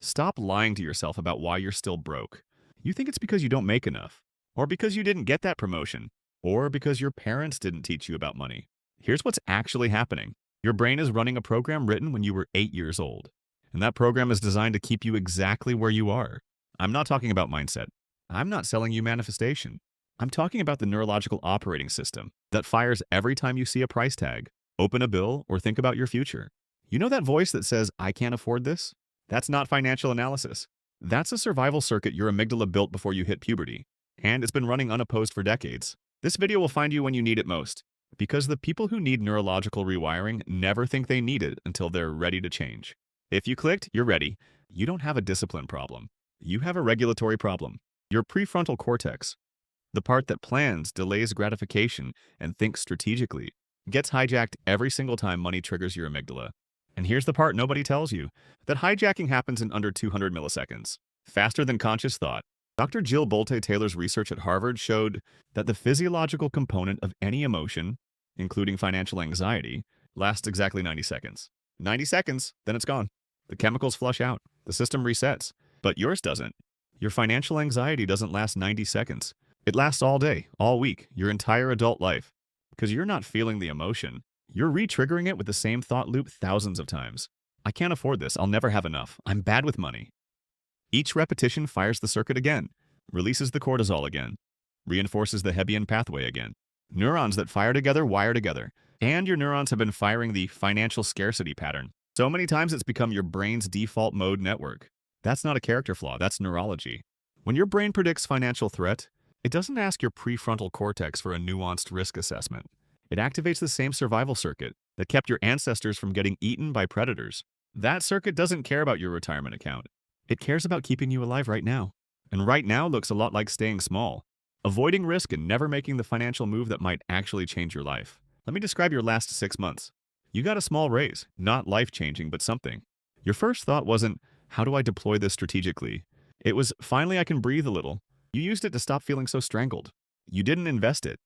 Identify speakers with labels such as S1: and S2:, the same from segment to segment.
S1: Stop lying to yourself about why you're still broke. You think it's because you don't make enough, or because you didn't get that promotion, or because your parents didn't teach you about money. Here's what's actually happening. Your brain is running a program written when you were 8 years old, and that program is designed to keep you exactly where you are. I'm not talking about mindset. I'm not selling you manifestation. I'm talking about the neurological operating system that fires every time you see a price tag, open a bill, or think about your future. You know that voice that says, "I can't afford this"? That's not financial analysis. That's a survival circuit your amygdala built before you hit puberty, and it's been running unopposed for decades. This video will find you when you need it most, because the people who need neurological rewiring never think they need it until they're ready to change. If you clicked, you're ready. You don't have a discipline problem. You have a regulatory problem. Your prefrontal cortex, the part that plans, delays gratification, and thinks strategically, gets hijacked every single time money triggers your amygdala. And here's the part nobody tells you, that hijacking happens in under 200 milliseconds, faster than conscious thought. Dr. Jill Bolte-Taylor's research at Harvard showed that the physiological component of any emotion, including financial anxiety, lasts exactly 90 seconds. 90 seconds, then it's gone. The chemicals flush out. The system resets. But yours doesn't. Your financial anxiety doesn't last 90 seconds. It lasts all day, all week, your entire adult life. Because you're not feeling the emotion. You're re-triggering it with the same thought loop thousands of times. I can't afford this. I'll never have enough. I'm bad with money. Each repetition fires the circuit again, releases the cortisol again, reinforces the Hebbian pathway again. Neurons that fire together wire together. And your neurons have been firing the financial scarcity pattern so many times it's become your brain's default mode network. That's not a character flaw, that's neurology. When your brain predicts financial threat, it doesn't ask your prefrontal cortex for a nuanced risk assessment. It activates the same survival circuit that kept your ancestors from getting eaten by predators. That circuit doesn't care about your retirement account. It cares about keeping you alive right now. And right now looks a lot like staying small, avoiding risk and never making the financial move that might actually change your life. Let me describe your last 6 months. You got a small raise, not life-changing, but something. Your first thought wasn't, how do I deploy this strategically? It was, finally I can breathe a little. You used it to stop feeling so strangled. You didn't invest it.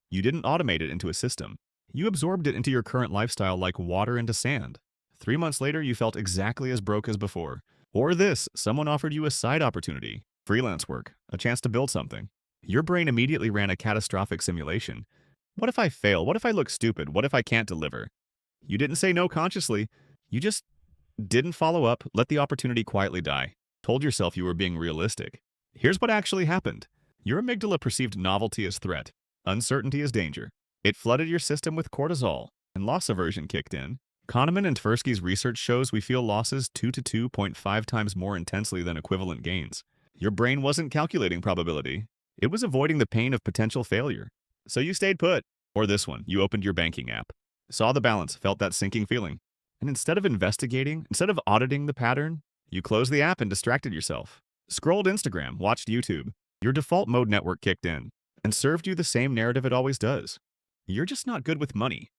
S1: You didn't automate it into a system. You absorbed it into your current lifestyle like water into sand. 3 months later, you felt exactly as broke as before. Or this, someone offered you a side opportunity, freelance work, a chance to build something. Your brain immediately ran a catastrophic simulation. What if I fail? What if I look stupid? What if I can't deliver? You didn't say no consciously. You just didn't follow up, let the opportunity quietly die. Told yourself you were being realistic. Here's what actually happened. Your amygdala perceived novelty as threat, uncertainty as danger. It flooded your system with cortisol, and loss aversion kicked in. Kahneman and Tversky's research shows we feel losses 2 to 2.5 times more intensely than equivalent gains. Your brain wasn't calculating probability. It was avoiding the pain of potential failure. So you stayed put. Or this one, you opened your banking app, saw the balance, felt that sinking feeling. And instead of investigating, instead of auditing the pattern, you closed the app and distracted yourself. Scrolled Instagram, watched YouTube. Your default mode network kicked in and served you the same narrative it always does. You're just not good with money.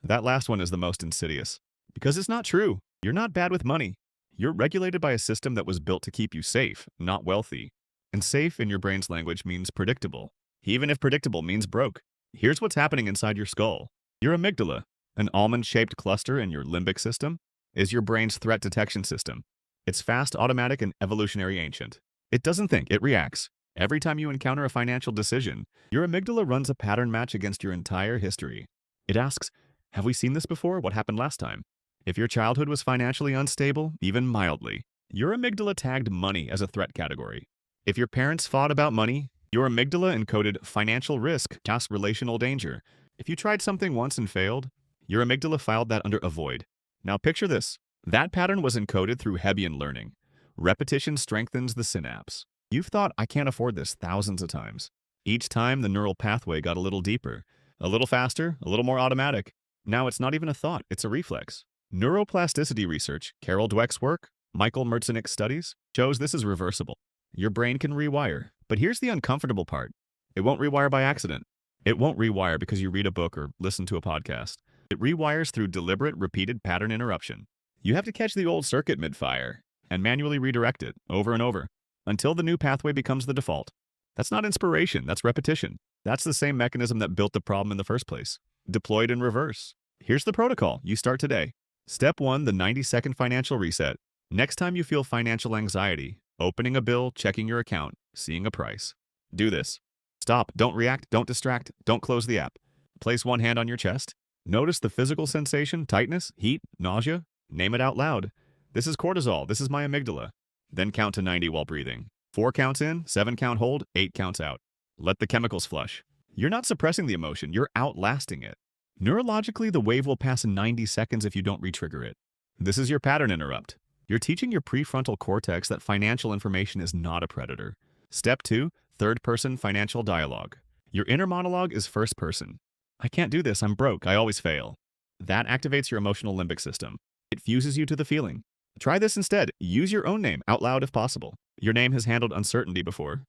S1: That last one is the most insidious. Because it's not true. You're not bad with money. You're regulated by a system that was built to keep you safe, not wealthy. And safe in your brain's language means predictable. Even if predictable means broke. Here's what's happening inside your skull. Your amygdala, an almond-shaped cluster in your limbic system, is your brain's threat detection system. It's fast, automatic, and evolutionary ancient. It doesn't think, it reacts. Every time you encounter a financial decision, your amygdala runs a pattern match against your entire history. It asks, have we seen this before? What happened last time? If your childhood was financially unstable, even mildly, your amygdala tagged money as a threat category. If your parents fought about money, your amygdala encoded financial risk as relational danger. If you tried something once and failed, your amygdala filed that under avoid. Now picture this. That pattern was encoded through Hebbian learning. Repetition strengthens the synapse. You've thought, I can't afford this thousands of times. Each time, the neural pathway got a little deeper, a little faster, a little more automatic. Now it's not even a thought, it's a reflex. Neuroplasticity research, Carol Dweck's work, Michael Merzenich studies, shows this is reversible. Your brain can rewire. But here's the uncomfortable part. It won't rewire by accident. It won't rewire because you read a book or listen to a podcast. It rewires through deliberate, repeated pattern interruption. You have to catch the old circuit mid-fire and manually redirect it over and over until the new pathway becomes the default. That's not inspiration, that's repetition. That's the same mechanism that built the problem in the first place, deployed in reverse. Here's the protocol you start today. Step 1, the 90-second financial reset. Next time you feel financial anxiety, opening a bill, checking your account, seeing a price, do this. Stop, don't react, don't distract, don't close the app. Place one hand on your chest. Notice the physical sensation, tightness, heat, nausea. Name it out loud. This is cortisol, this is my amygdala. Then count to 90 while breathing. 4 counts in, 7 count hold, 8 counts out. Let the chemicals flush. You're not suppressing the emotion, you're outlasting it. Neurologically, the wave will pass in 90 seconds if you don't re-trigger it. This is your pattern interrupt. You're teaching your prefrontal cortex that financial information is not a predator. Step 2, third-person financial dialogue. Your inner monologue is first person. I can't do this, I'm broke, I always fail. That activates your emotional limbic system. It fuses you to the feeling. Try this instead. Use your own name out loud if possible. Your name has handled uncertainty before.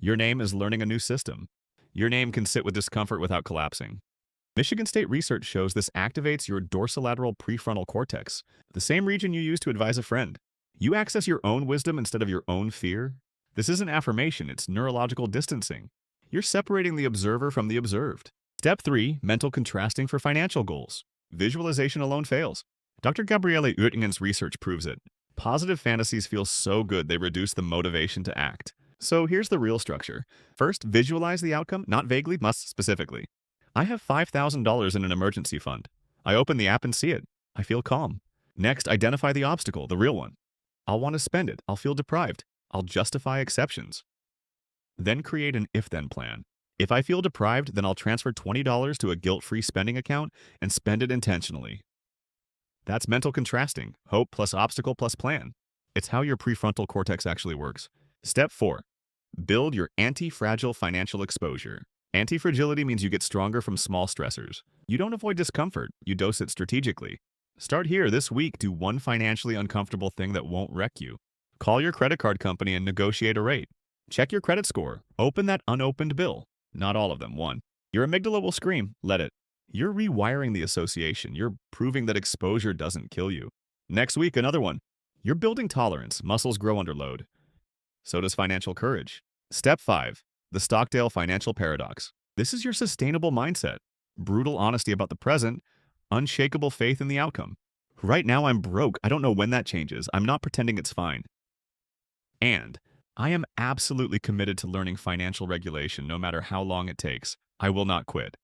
S1: Your name is learning a new system. Your name can sit with discomfort without collapsing. Michigan State research shows this activates your dorsolateral prefrontal cortex, the same region you use to advise a friend. You access your own wisdom instead of your own fear. This isn't affirmation, it's neurological distancing. You're separating the observer from the observed. Step 3, mental contrasting for financial goals. Visualization alone fails. Dr. Gabriele Oettingen's research proves it. Positive fantasies feel so good they reduce the motivation to act. So here's the real structure. First, visualize the outcome, not vaguely, must specifically. I have $5,000 in an emergency fund. I open the app and see it. I feel calm. Next, identify the obstacle, the real one. I'll want to spend it. I'll feel deprived. I'll justify exceptions. Then create an if-then plan. If I feel deprived, then I'll transfer $20 to a guilt-free spending account and spend it intentionally. That's mental contrasting, hope plus obstacle plus plan. It's how your prefrontal cortex actually works. Step 4, build your anti-fragile financial exposure. Anti-fragility means you get stronger from small stressors. You don't avoid discomfort, you dose it strategically. Start here this week, do one financially uncomfortable thing that won't wreck you. Call your credit card company and negotiate a rate. Check your credit score. Open that unopened bill. Not all of them, one. Your amygdala will scream, let it. You're rewiring the association. You're proving that exposure doesn't kill you. Next week, another one. You're building tolerance. Muscles grow under load. So does financial courage. Step 5, the Stockdale financial paradox. This is your sustainable mindset. Brutal honesty about the present, unshakable faith in the outcome. Right now, I'm broke. I don't know when that changes. I'm not pretending it's fine. And I am absolutely committed to learning financial regulation no matter how long it takes. I will not quit.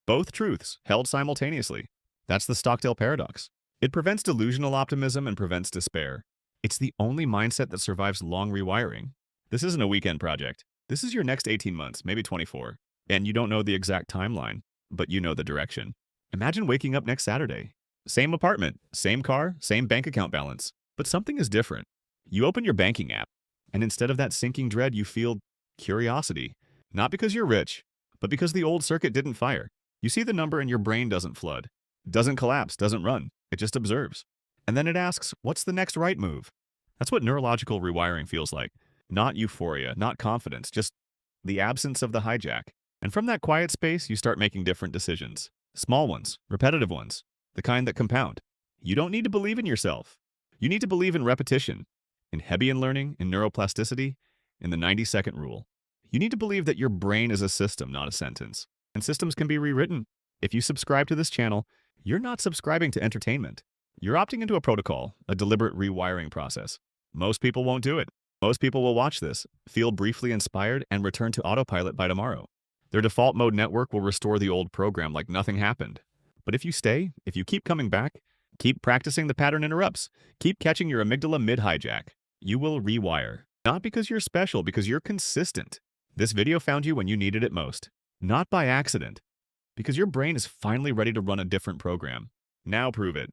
S1: Both truths held simultaneously. That's the Stockdale paradox. It prevents delusional optimism and prevents despair. It's the only mindset that survives long rewiring. This isn't a weekend project. This is your next 18 months, maybe 24. And you don't know the exact timeline, but you know the direction. Imagine waking up next Saturday. Same apartment, same car, same bank account balance. But something is different. You open your banking app, and instead of that sinking dread, you feel curiosity. Not because you're rich, but because the old circuit didn't fire. You see the number and your brain doesn't flood, doesn't collapse, doesn't run. It just observes. And then it asks, what's the next right move? That's what neurological rewiring feels like. Not euphoria, not confidence, just the absence of the hijack. And from that quiet space, you start making different decisions. Small ones, repetitive ones, the kind that compound. You don't need to believe in yourself. You need to believe in repetition, in Hebbian learning, in neuroplasticity, in the 90-second rule. You need to believe that your brain is a system, not a sentence. And systems can be rewritten. If you subscribe to this channel, you're not subscribing to entertainment. You're opting into a protocol, a deliberate rewiring process. Most people won't do it. Most people will watch this, feel briefly inspired, and return to autopilot by tomorrow. Their default mode network will restore the old program like nothing happened. But if you stay, if you keep coming back, keep practicing the pattern interrupts, keep catching your amygdala mid-hijack, you will rewire. Not because you're special, because you're consistent. This video found you when you needed it most. Not by accident, because your brain is finally ready to run a different program. Now prove it.